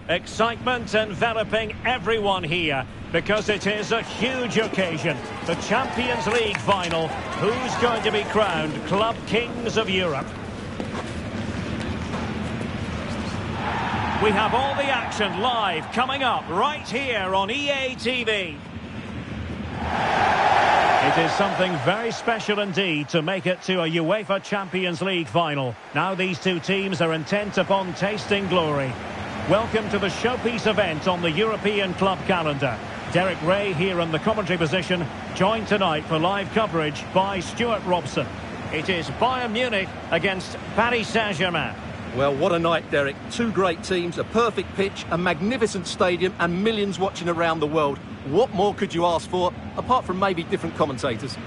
Excitement enveloping everyone here because it is a huge occasion. The Champions League final. Who's going to be crowned Club Kings of Europe? We have all the action live coming up right here on EA TV. It is something very special indeed to make it to a UEFA Champions League final. Now these two teams are intent upon tasting glory. Welcome to the showpiece event on the European club calendar. Derek Ray here in the commentary position, joined tonight for live coverage by Stuart Robson. It is Bayern Munich against Paris Saint-Germain. Well, what a night, Derek. Two great teams, a perfect pitch, a magnificent stadium and millions watching around the world. What more could you ask for, apart from maybe different commentators?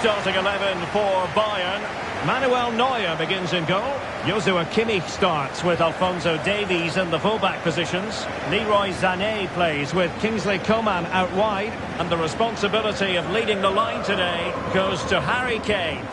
Starting 11 for Bayern. Manuel Neuer begins in goal. Joshua Kimmich starts with Alphonso Davies in the fullback positions. Leroy Sané plays with Kingsley Coman out wide. And the responsibility of leading the line today goes to Harry Kane.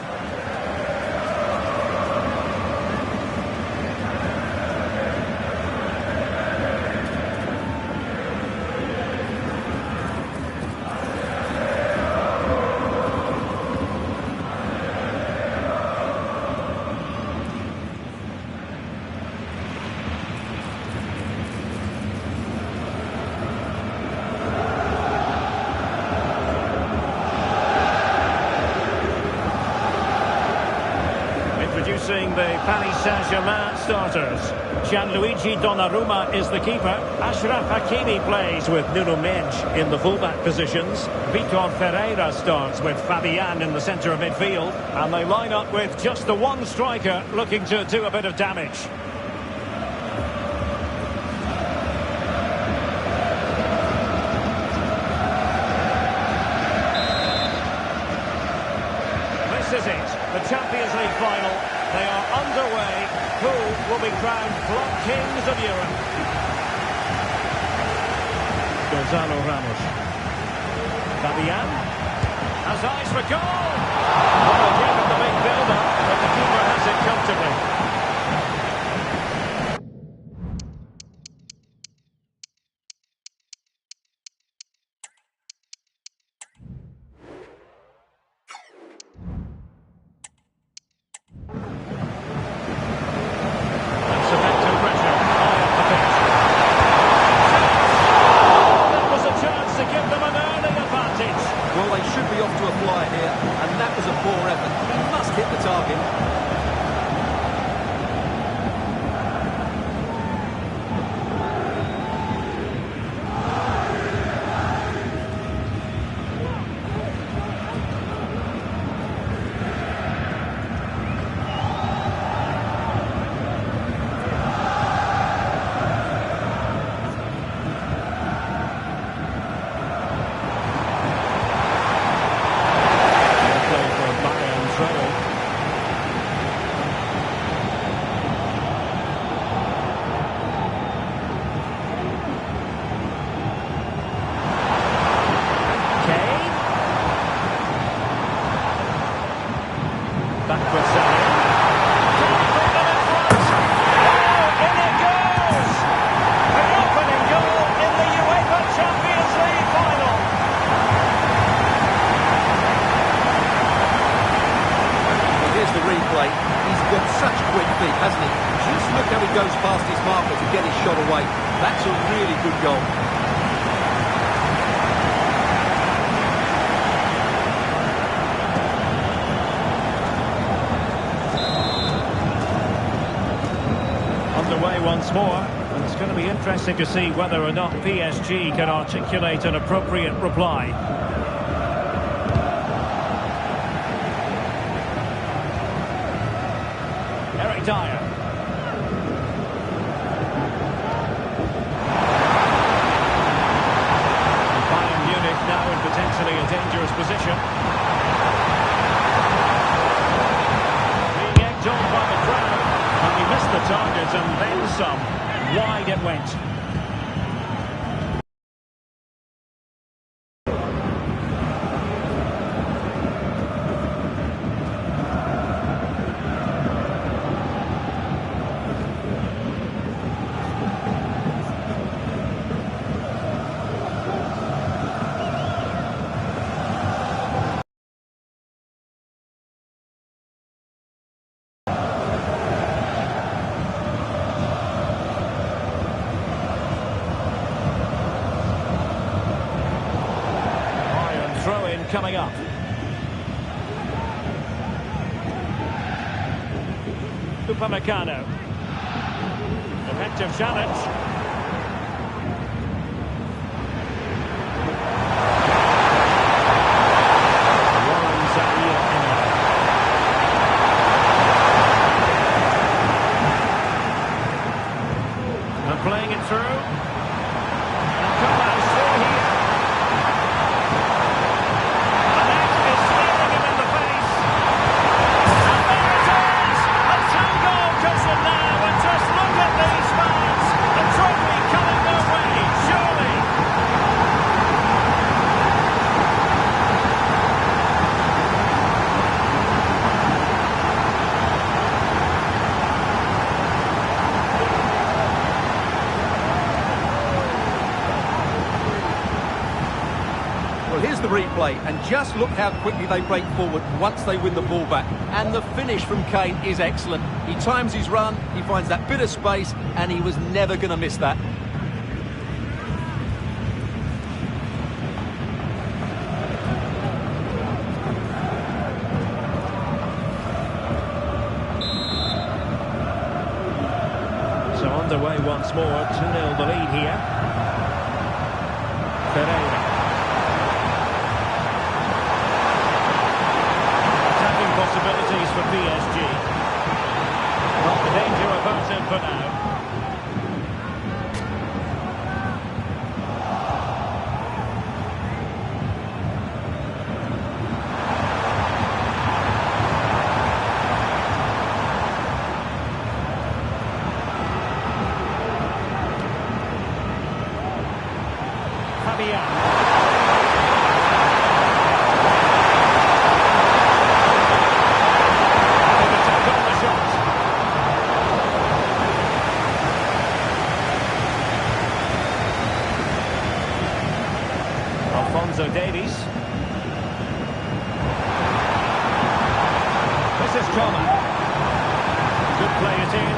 Introducing the Paris Saint-Germain starters. Gianluigi Donnarumma is the keeper. Achraf Hakimi plays with Nuno Mendes in the fullback positions. Vitor Ferreira starts with Fabian in the centre of midfield. And they line up with just the one striker looking to do a bit of damage. This is it, the Champions League final. They are underway. Who will be crowned Club Kings of Europe? Gonzalo Ramos. Fabian has eyes for goal. Well, again with the big build-up, but the keeper has it comfortably. Well, they should be off to a flyer here, and that was a poor effort. He must hit the target. He's got such quick feet, hasn't he? Just look how he goes past his marker to get his shot away. That's a really good goal. Underway once more, and it's going to be interesting. interesting to see whether or not PSG can articulate an appropriate reply. Eric Dyer. Bayern Munich now in potentially a dangerous position. Being egged on by the crowd, and he missed the target and then some. Wide it went. Throw-in coming up. Upamecano. Effective challenge. And playing it through. And come out through here. Well, here's the replay, and just look how quickly they break forward once they win the ball back. And the finish from Kane is excellent. He times his run, he finds that bit of space, and he was never going to miss that. So underway once more, 2-0 the lead here. Pereira. Possibilities for PSG. Not the danger about him for now. Fabian. Davies. This is Coman. Good play it in.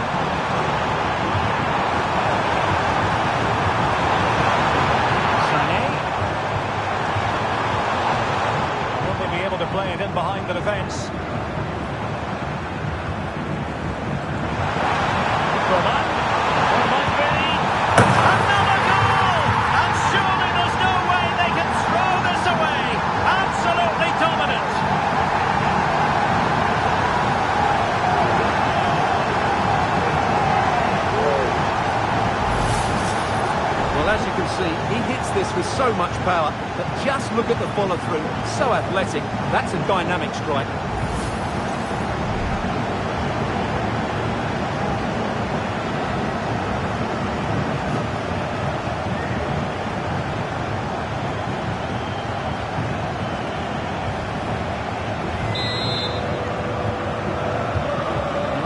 Sané. Will they be able to play it in behind the defence? Coman. It might be. Another goal! And surely there's no way they can throw this away. Absolutely dominant. Well, as you can see, he hits this with so much power, but just look at the follow-through. So athletic. That's a dynamic strike.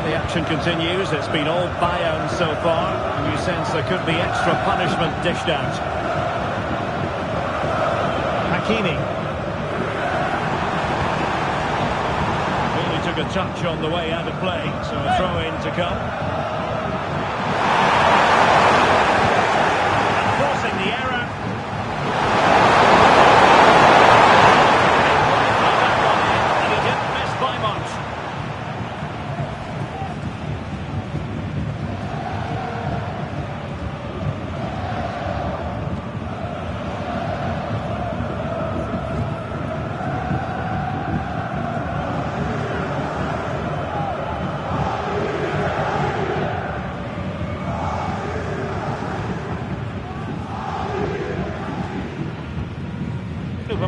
The action continues. It's been all Bayern so far, and you sense there could be extra punishment dished out. Hakimi. Really took a touch on the way out of play, so a throw-in to come. And forcing the error. And he didn't miss by much.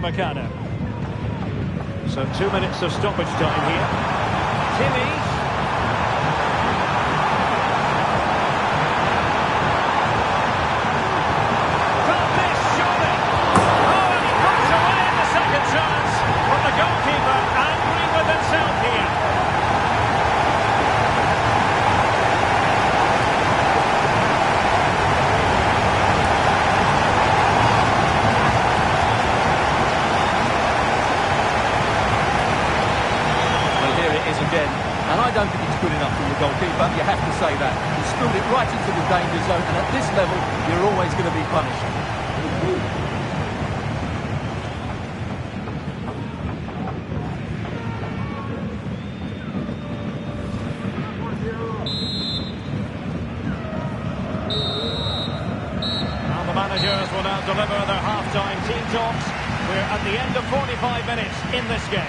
Upamecano. So 2 minutes of stoppage time here. Timmy. Goalkeeper angry with himself here. Well, here it is again. And I don't think it's good enough from the goalkeeper. You have to say that. He spilled it right into the danger zone. And at this level, you're always going to be punished. Managers will now deliver their half-time team talks. We're at the end of 45 minutes in this game.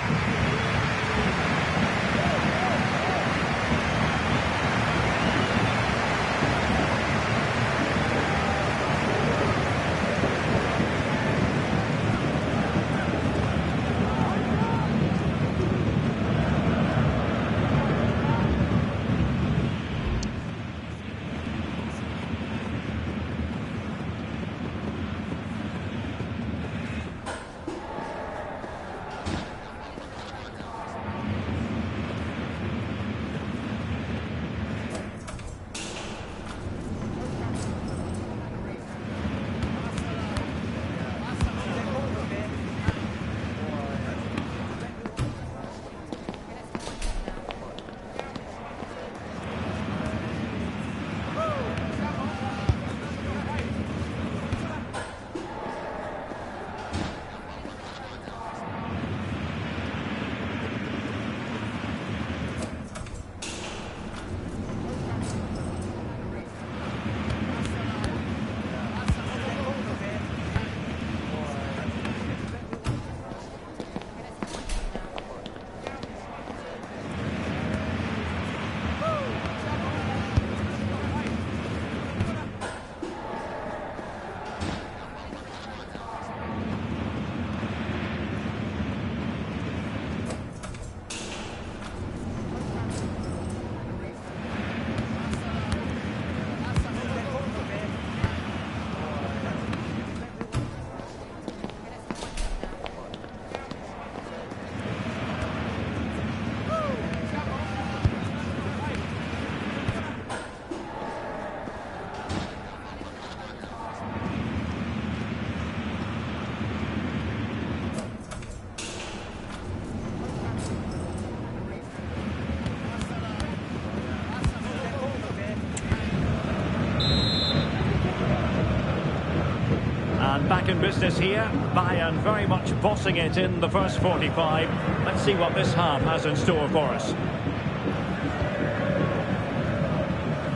Back in business here. Bayern very much bossing it in the first 45. Let's see what this half has in store for us.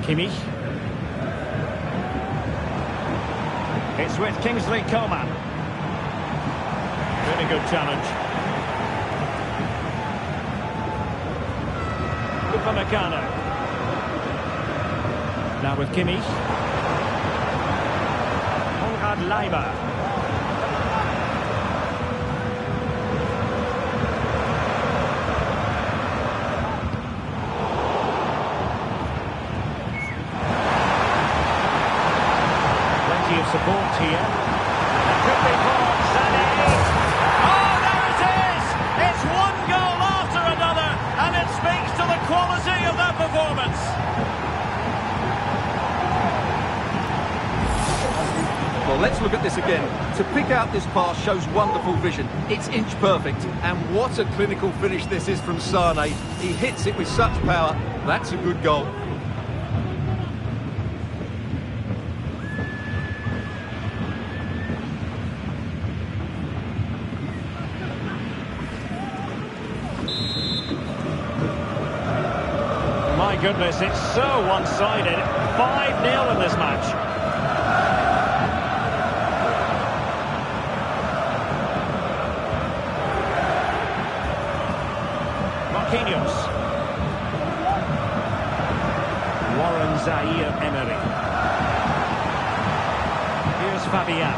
Kimmich. It's with Kingsley Coman. Really good challenge. Upamecano. Now with Kimmich. Leiber. Plenty of support here. That could be for Sané. Oh, there it is! It's one goal after another, and it speaks to the quality of that performance. Well, let's look at this again. To pick out this pass shows wonderful vision. It's inch perfect. And what a clinical finish this is from Sané. He hits it with such power. That's a good goal. My goodness, it's so one-sided. 5-0 in this match. Warren Zaire-Emery. Here's Fabian.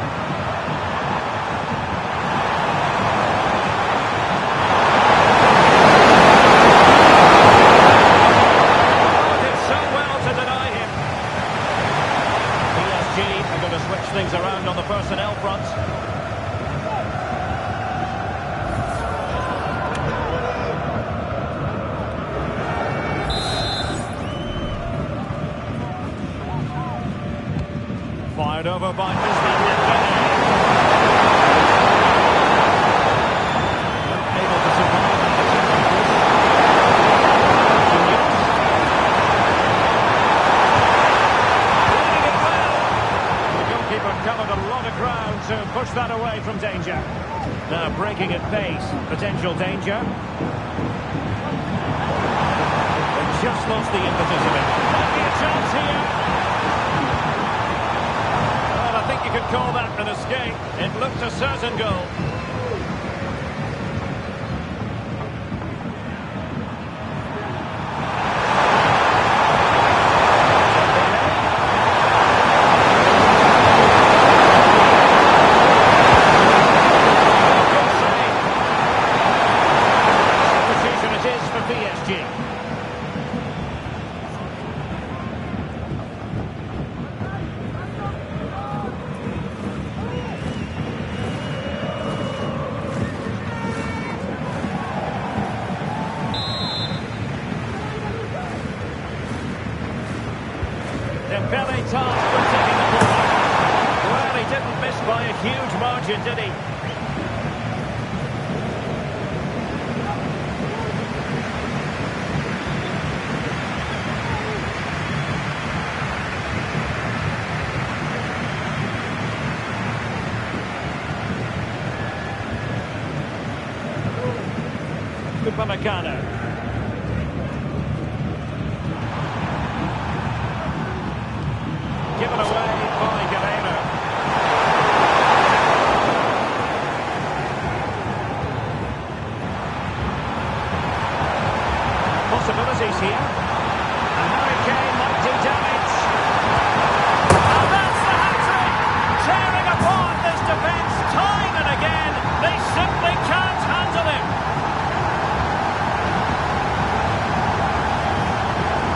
around on the personnel front. Fired over by Dembele. Able to survive. Reading it well. The goalkeeper covered a lot of ground to push that away from danger. Now breaking at pace. Potential danger. They just lost the impetus of it. Might be a chance here. I think you could call that an escape. It looked a certain goal. Substitution it is for PSG. Dembele tasked with taking the ball. Well, he didn't miss by a huge margin, did he? Upamecano. Given away by Guerrero. Possibilities here. And Harry Kane might do damage. And that's the hat-trick! Tearing apart this defence time and again. They simply can't handle him.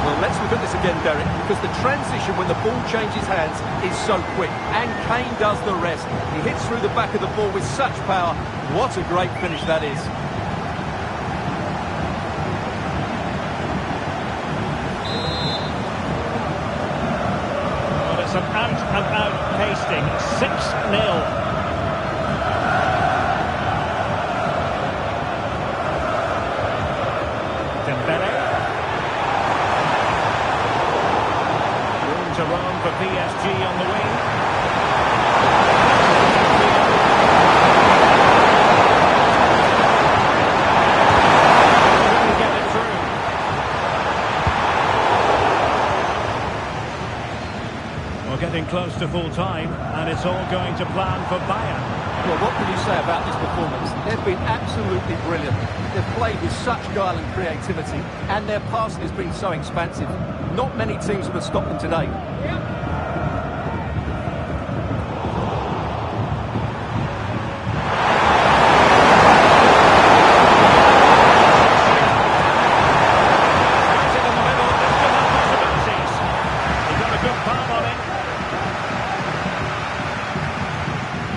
Well, let's look at this again, Derek, because the transition when the ball changes hands is so quick, and Kane does the rest. He hits through the back of the ball with such power. What a great finish that is. Well, it's an out-and-out pasting. 6-0. Dembele. To run for PSG on the wing. Couldn't get it through. We're getting close to full time, and it's all going to plan for Bayern. Well, what can you say about this performance? They've been absolutely brilliant. They've played with such guile and creativity, and their passing has been so expansive. Not many teams would have stopped them today.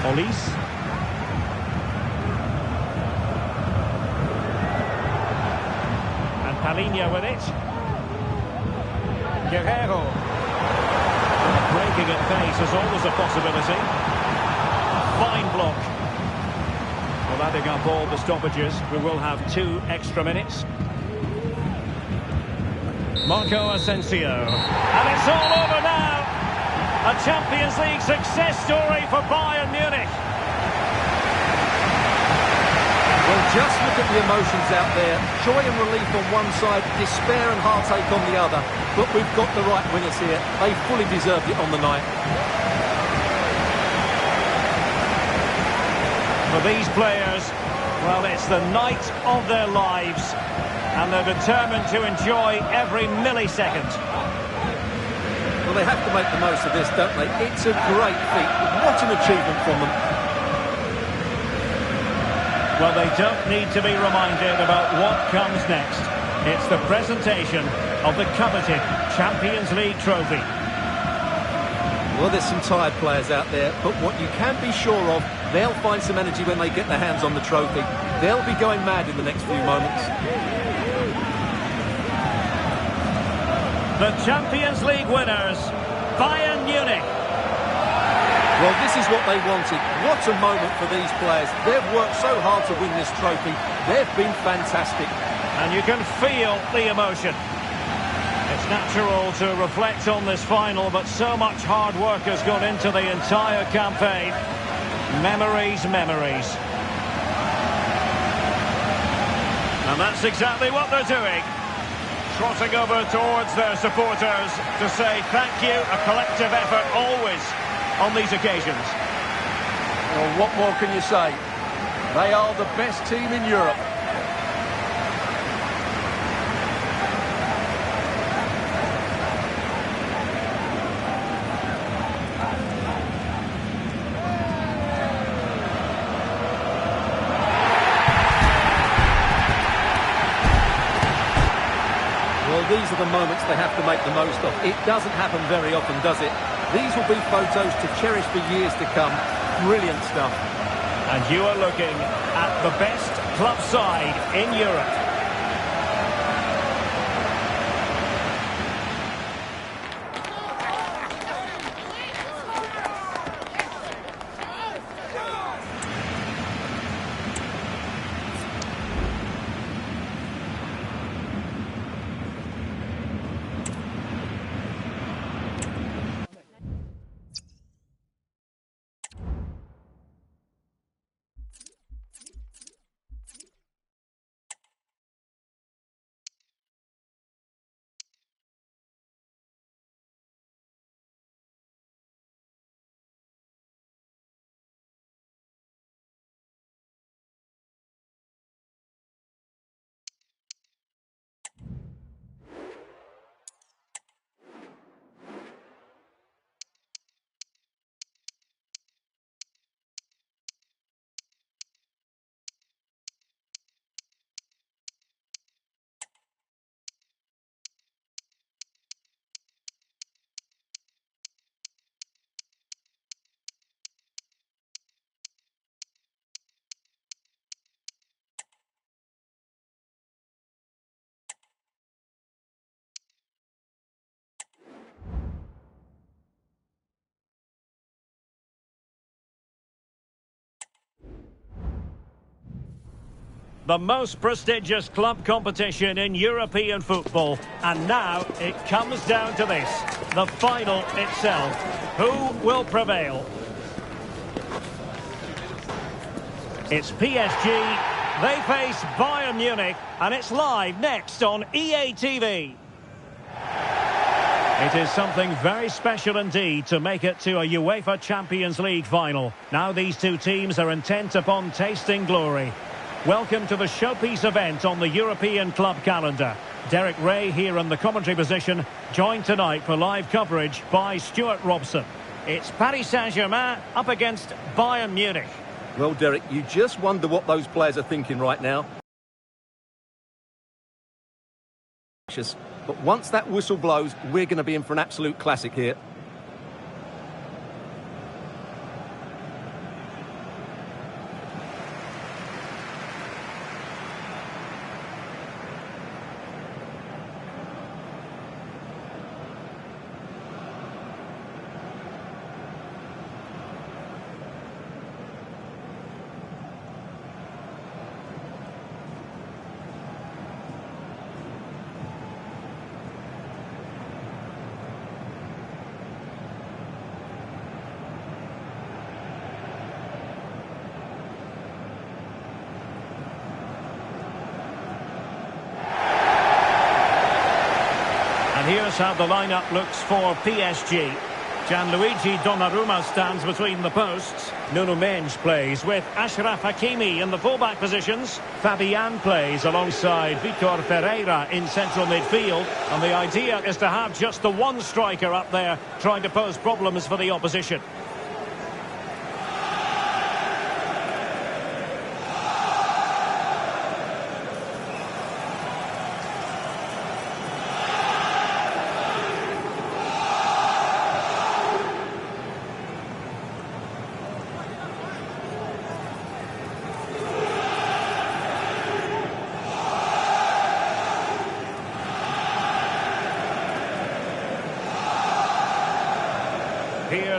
Police. And Palinha with it. Guerrero. Breaking at pace is always a possibility. Fine block. Well, adding up all the stoppages, we will have 2 extra minutes. Marco Asensio. And it's all over now. A Champions League success story for Bayern Munich. Well, just look at the emotions out there. Joy and relief on one side, despair and heartache on the other. But we've got the right winners here. They fully deserved it on the night. For these players, well, it's the night of their lives. And they're determined to enjoy every millisecond. Well, they have to make the most of this, don't they? It's a great feat. What an achievement from them. Well, they don't need to be reminded about what comes next. It's the presentation of the coveted Champions League trophy. Well, there's some tired players out there, but what you can be sure of, they'll find some energy when they get their hands on the trophy. They'll be going mad in the next few moments. The Champions League winners, Bayern Munich. Well, this is what they wanted. What a moment for these players. They've worked so hard to win this trophy. They've been fantastic. And you can feel the emotion. It's natural to reflect on this final, but so much hard work has gone into the entire campaign. Memories, memories. And that's exactly what they're doing. Trotting over towards their supporters to say thank you, a collective effort always on these occasions. Well, what more can you say? They are the best team in Europe. Well, these are the moments they have to make the most of. It doesn't happen very often, does it? These will be photos to cherish for years to come. Brilliant stuff. And you are looking at the best club side in Europe. The most prestigious club competition in European football. And now it comes down to this, the final itself. Who will prevail? It's PSG. They face Bayern Munich. And it's live next on EA TV. It is something very special indeed to make it to a UEFA Champions League final. Now these two teams are intent upon tasting glory. Welcome to the showpiece event on the European club calendar. Derek Ray here in the commentary position, joined tonight for live coverage by Stuart Robson. It's Paris Saint-Germain up against Bayern Munich. Well, Derek, you just wonder what those players are thinking right now. But once that whistle blows, we're going to be in for an absolute classic here. And here's how the lineup looks for PSG. Gianluigi Donnarumma stands between the posts. Nuno Mendes plays with Achraf Hakimi in the fullback positions. Fabian plays alongside Vitor Pereira in central midfield. And the idea is to have just the one striker up there trying to pose problems for the opposition.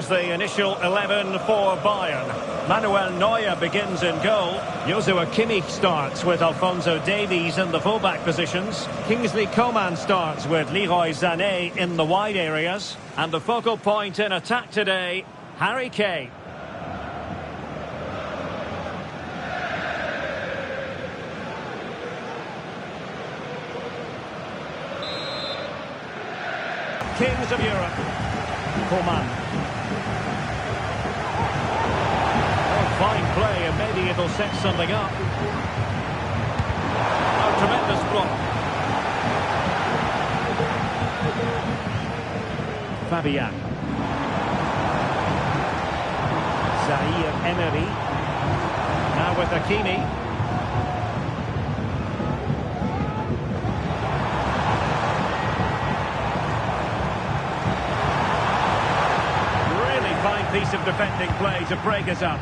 Here's the initial 11 for Bayern. Manuel Neuer begins in goal. Joshua Kimmich starts with Alphonso Davies in the fullback positions. Kingsley Coman starts with Leroy Sané in the wide areas. And the focal point in attack today, Harry Kane. Kings of Europe. Coman. Oh, fine play, and maybe it'll set something up. Oh, tremendous block. Fabian. Zaire Emery. Now with Hakimi. Piece of defending play to break us up.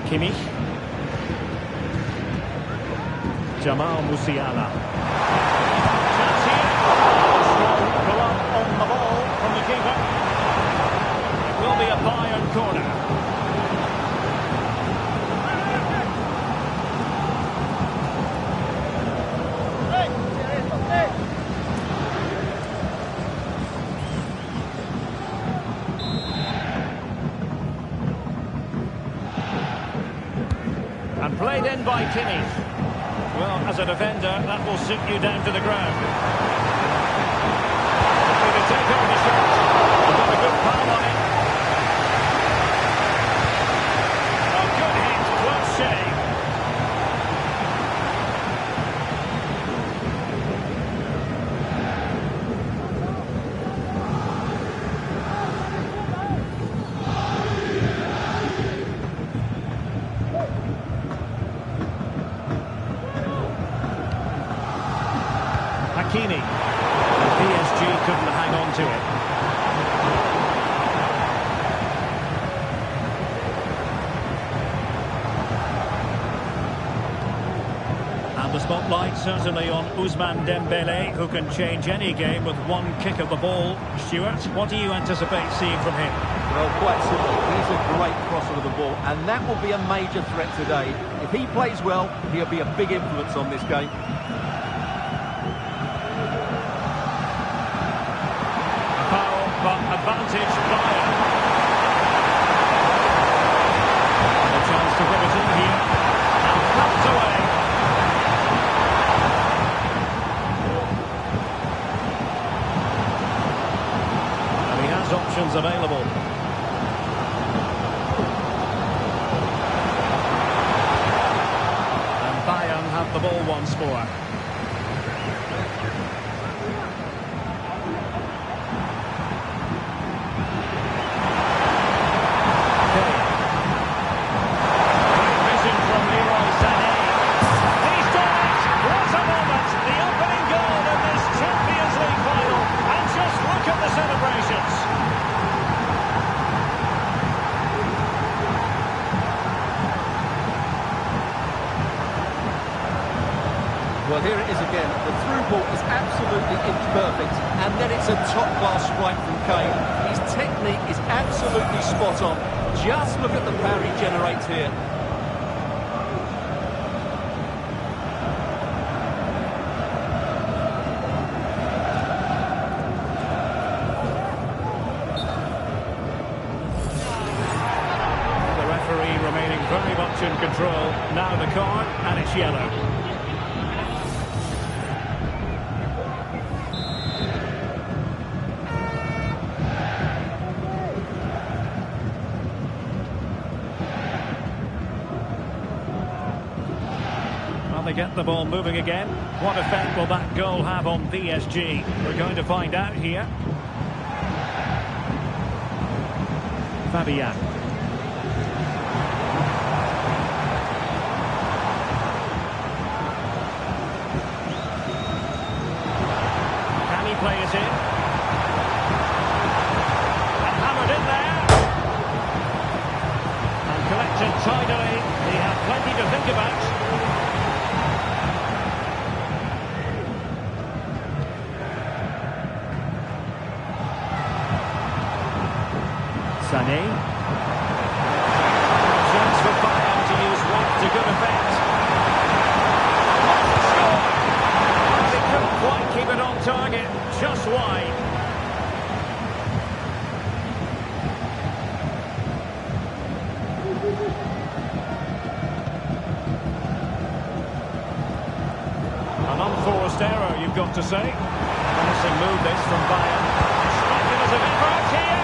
Kimmich. Jamal Musiala. Chance here. Strong glove on the ball from the keeper. It will be a Bayern corner. And played in by Kimmich. Well, as a defender, that will suit you down to the ground. Looking to take on the shot. He's got a good palm on it. A good hit, close shave. Hakimi. PSG couldn't hang on to it. And the spotlight certainly on Ousmane Dembele, who can change any game with one kick of the ball. Stuart, what do you anticipate seeing from him? Well, quite simple. He's a great crosser of the ball, and that will be a major threat today. If he plays well, he'll be a big influence on this game. But advantage Bayern. And a chance to whip it in here. And pumped away. And he has options available. And Bayern have the ball once more. Well, here it is again. The through ball is absolutely inch perfect, and then it's a top-class strike from Kane. His technique is absolutely spot on. Just look at the power he generates here. The referee remaining very much in control. Now the card, and it's yellow. They get the ball moving again. What effect will that goal have on PSG? We're going to find out here. Fabian. Can he play it in? And hammered in there. And collected tidily. He had plenty to think about. Sané. Chance for Bayern to use one to good effect. Score! Well, he couldn't quite keep it on target, just wide. An unforced error, you've got to say. Promising move this from Bayern. Speculative effort here.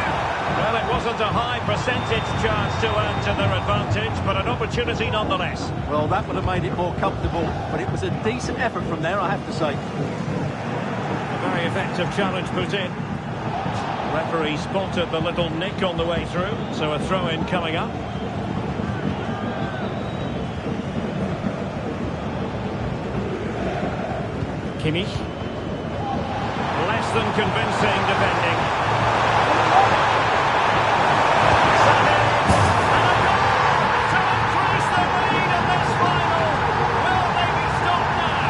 Well, it wasn't a high percentage chance to add to their advantage, but an opportunity nonetheless. Well, that would have made it more comfortable, but it was a decent effort from there, I have to say. A very effective challenge put in. Referee spotted the little nick on the way through, so a throw-in coming up. Kimmich. Less than convincing defending. Sané. And a goal to increase the lead in this final. Will they be stopped now?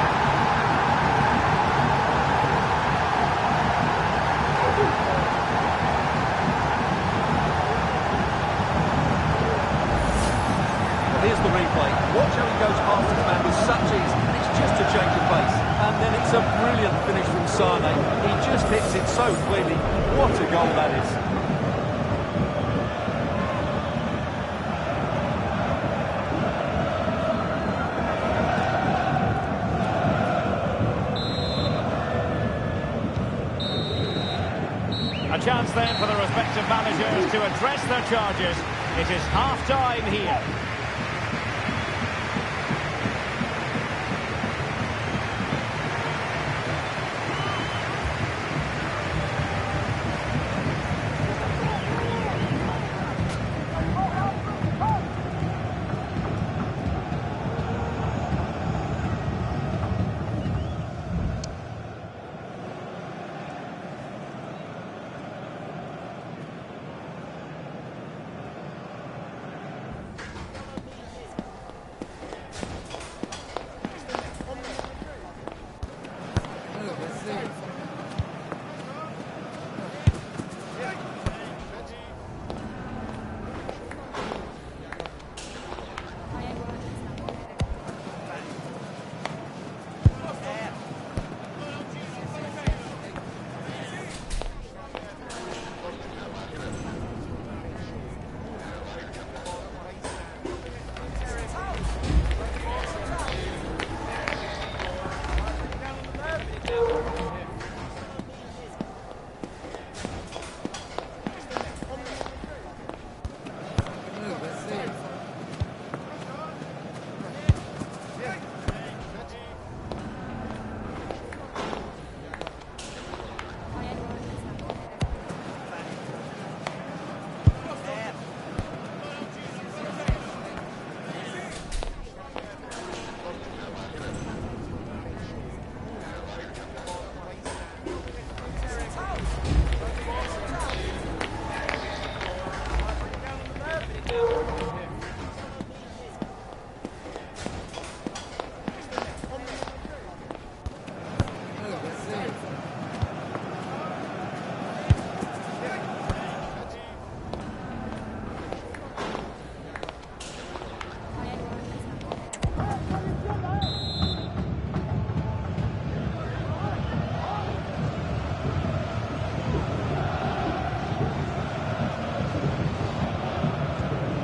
Well, here's the replay. Watch how he goes past his man with such ease. It's just a change of pace. And then it's a brilliant finish from Sané. He just hits it so cleanly. What a goal that is. A chance then for the respective managers to address their charges. It is half-time here.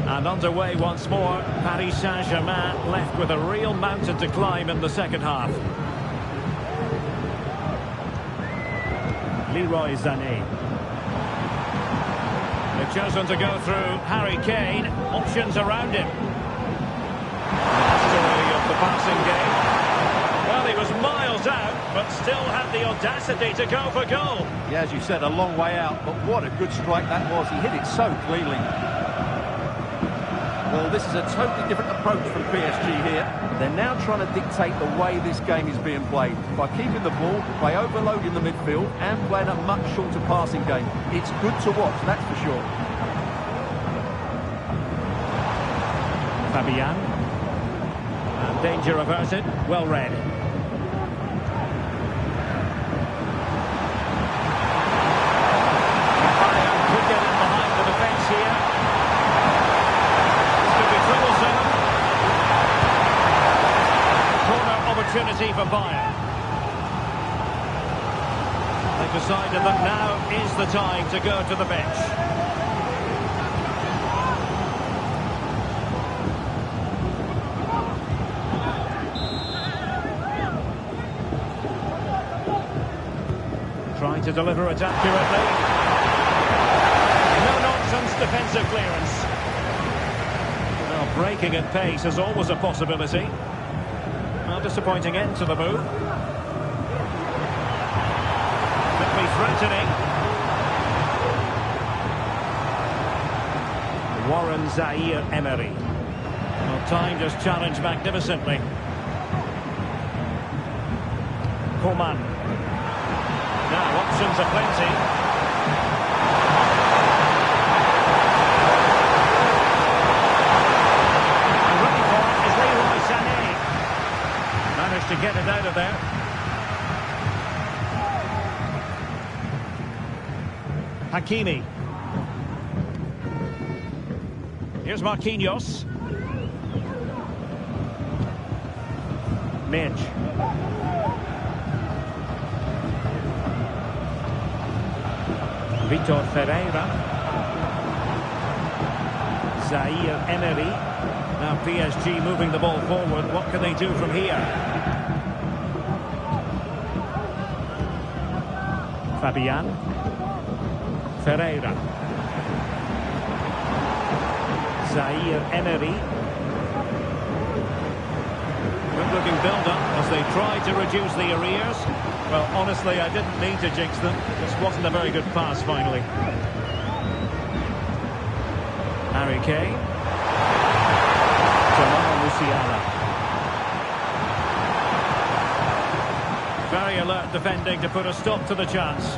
And underway once more. Paris Saint-Germain left with a real mountain to climb in the second half. Leroy Sané. They've chosen to go through Harry Kane. Options around him. Mastery of the passing game. Well, he was miles out, but still had the audacity to go for goal. Yeah, as you said, a long way out, but what a good strike that was. He hit it so cleanly. Well, this is a totally different approach from PSG here. They're now trying to dictate the way this game is being played by keeping the ball, by overloading the midfield and playing a much shorter passing game. It's good to watch, that's for sure. Fabian. And danger averted. Well read. Bayern could get in behind the defence here. They've decided that now is the time to go to the bench. Trying to deliver it accurately. No-nonsense defensive clearance. Well, breaking at pace is always a possibility. A disappointing end to the move. Could be threatening. Warren Zaire-Emery. Well, timed his challenge magnificently. Coman. Now, options are plenty. And ready for it is Leroy Sané. Managed to get it out of there. Hakimi. Here's Marquinhos. Midge. Vitor Ferreira. Zaire-Emery. Now PSG moving the ball forward. What can they do from here? Fabian. Ferreira. Zaire-Emery. Good-looking build-up as they try to reduce the arrears. Well, honestly, I didn't mean to jinx them. This wasn't a very good pass, finally. Harry Kane. Jamal Musiala. Very alert defending to put a stop to the chance.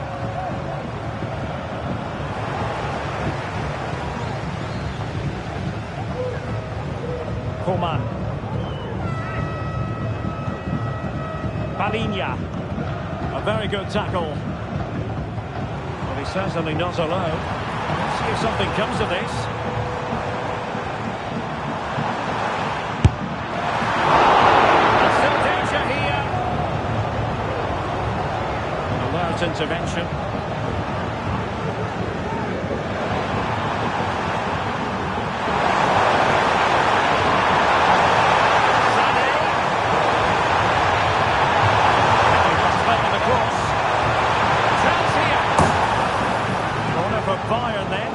Coman. Palinha. A very good tackle. Well, he's certainly not alone. Let's see if something comes of this. There's still danger here. Alert intervention. Bayern then.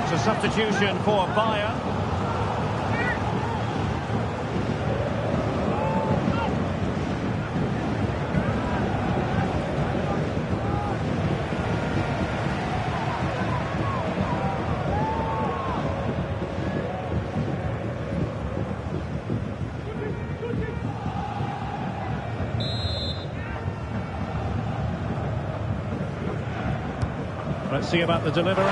It's a substitution for Bayern. Let's see about the delivery.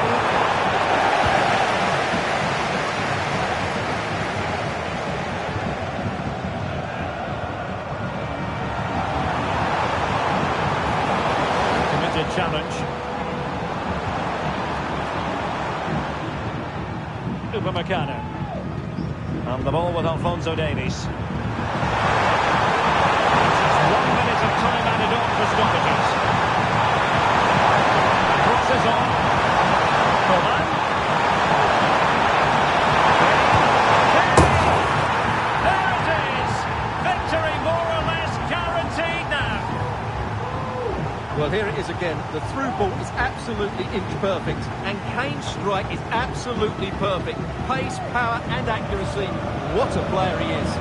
Committed challenge. Upamecano. And the ball with Alphonso Davies. 1 minute of time added on for stoppages. Crosses on. Coman. There it is! Victory more or less guaranteed now. Well, here it is again. The through ball is absolutely inch perfect, and Kane's strike is absolutely perfect. Pace, power and accuracy. What a player he is.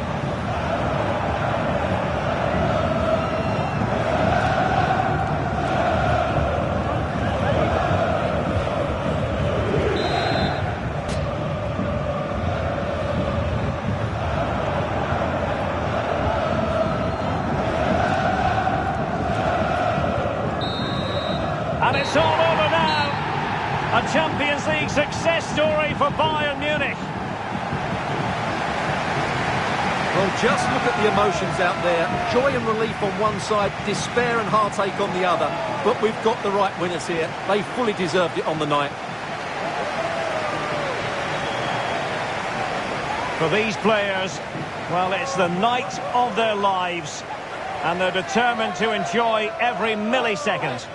And it's all over now. A Champions League success story for Bayern Munich. Well, just look at the emotions out there. Joy and relief on one side, despair and heartache on the other. But we've got the right winners here. They fully deserved it on the night. For these players, well, it's the night of their lives. And they're determined to enjoy every millisecond.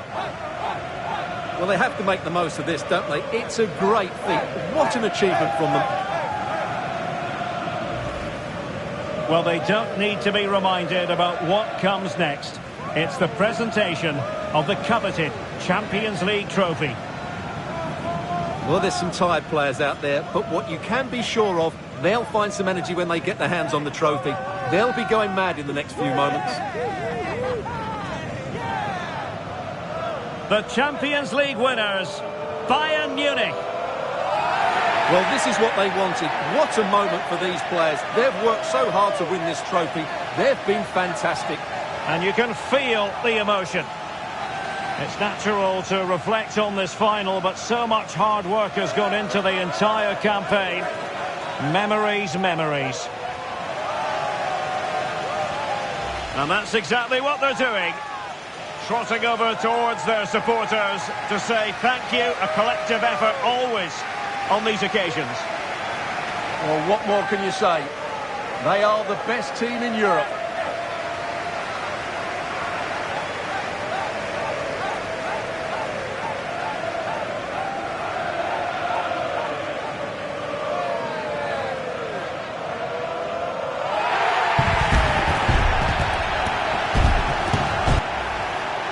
Well, they have to make the most of this, don't they? It's a great feat. What an achievement from them. Well, they don't need to be reminded about what comes next. It's the presentation of the coveted Champions League trophy. Well, there's some tired players out there, but what you can be sure of, they'll find some energy when they get their hands on the trophy. They'll be going mad in the next few moments. The Champions League winners, Bayern Munich. Well, this is what they wanted. What a moment for these players. They've worked so hard to win this trophy. They've been fantastic. And you can feel the emotion. It's natural to reflect on this final, but so much hard work has gone into the entire campaign. Memories, memories. And that's exactly what they're doing. Trotting over towards their supporters to say thank you, a collective effort always on these occasions. Well, what more can you say? They are the best team in Europe.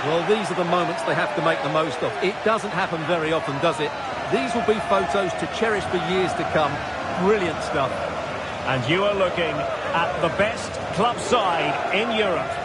Well, these are the moments they have to make the most of. It doesn't happen very often, does it? These will be photos to cherish for years to come. Brilliant stuff. And you are looking at the best club side in Europe.